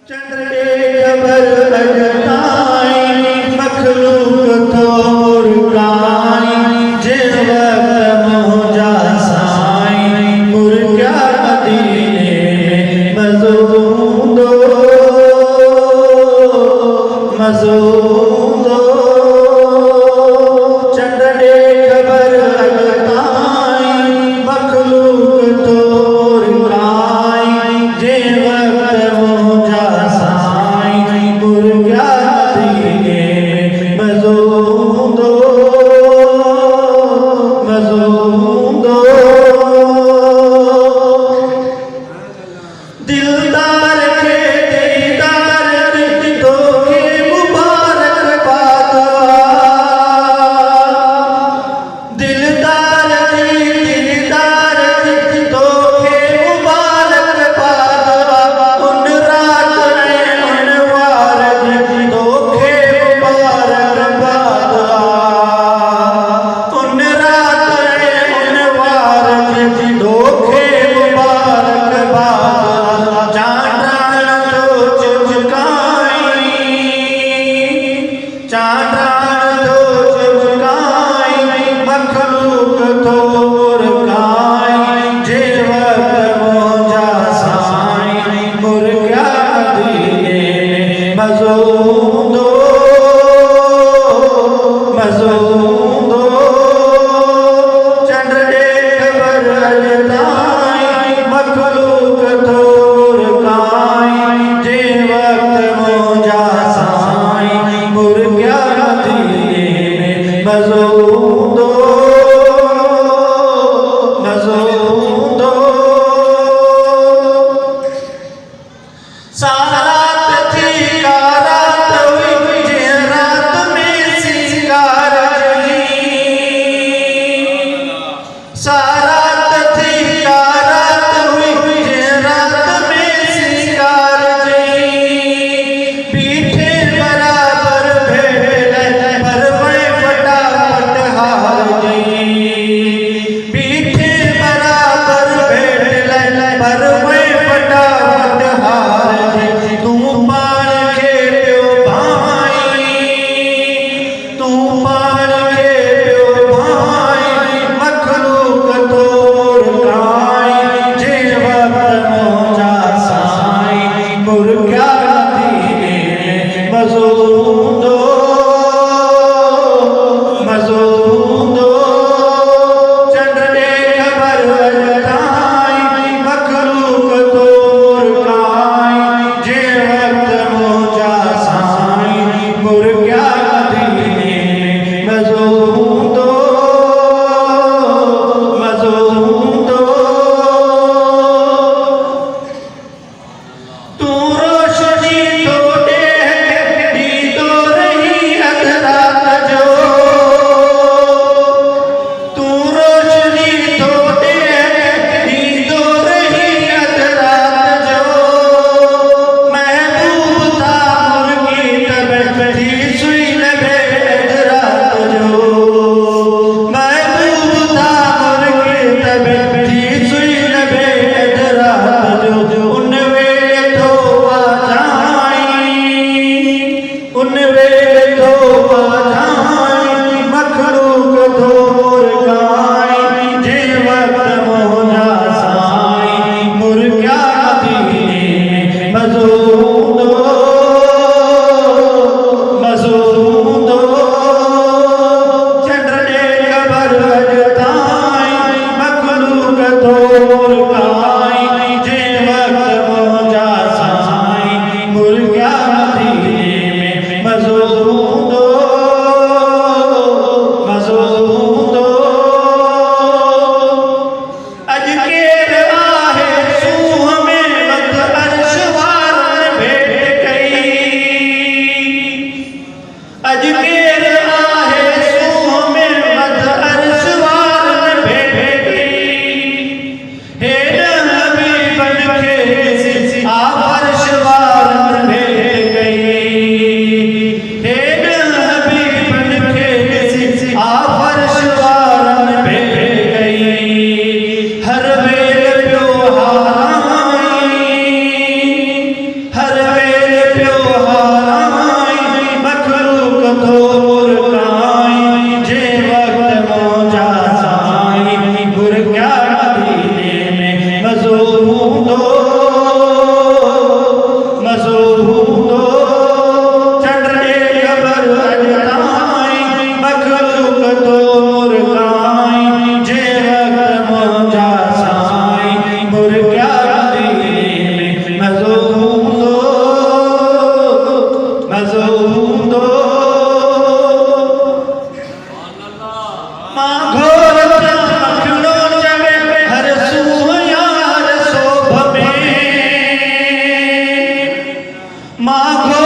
चंद्र खबर अजताई मखलूक तो मुर्गाई जे वक्त मोजा साई मुर्गा मदीने मज़ूदो मज़ूदो चंद्र खबर अजताई मखलूक तो मुर्गाई जे वक्त मोजा साई मुर्गा मदीने मज़ूदो मज़ूदो दिलदार के दीदार तो के मुबारक बात दिलदार दिलदार तो के मुबारक बात उन रात उन वार तो के मुबारक बात उन रात उन वार तो के मुबारक बात चांदन तो चमकाई चांदन तो चमकाई मखलूक तो मुर्गाई जे वक्त मोजा साई मुर्गा मदीने मज़ूदो मज़ूदो चंद्र खबर अजताई मखलूक तो मुर्गाई जे वक्त मोजा साई मुर्गा मदीने मज़ूदो मज़ूदो सारात थी कारात हुई जे रात में सिंगार सारात थी कारात हुई जे रात में सिंगार पीठे बराबर भेड़ पर मैं फटाफट हार पीठे बराबर भेड़ पर मैं फटाफट हार तू पान के प्यो भाई तू पान के प्यो भाई मखलूक तो मुर्गाई जे वक्त मोजा साई मुर्गा मदीने मज़ूदो मज़ूदो चंद्र खबर अजताई मखलूक तो मुर्गाई जे वक्त मोजा साई मुर्गा मदीने मज़ूदो मज़ूदो तू रोशनी तो दी तो रही अधरात जो तू रोशनी तो दी तो रही अधरात जो महबूब था मुर्गी तब थी सुई लगे अधरात जो महबूब था मुर्गी तब थी सुई लगे अधरात जो उन वेले तो आजाई उन वेले तो आजाई मखलूक तो मुर्गाई जे वक्त मोजा साई मुर्गा मदीने मज़ूदो मज़ूदो चंद्र खबर अजताई मखलूक तो मुर्गाई जे वक्त मोजा साई मुर्गा मदीने मज़ूदो मज़ूदो अजकेर आहे सूह में वक्त अर्शवार भेट गई अजकेर आहे सूह में वक्त अर्शवार भेट गई हे नबी बन के आ फर्शवार भेट गई हे नबी बन के आ फर्शवार भेट गई हर वेल प्यो हाराई हर वेल মাগো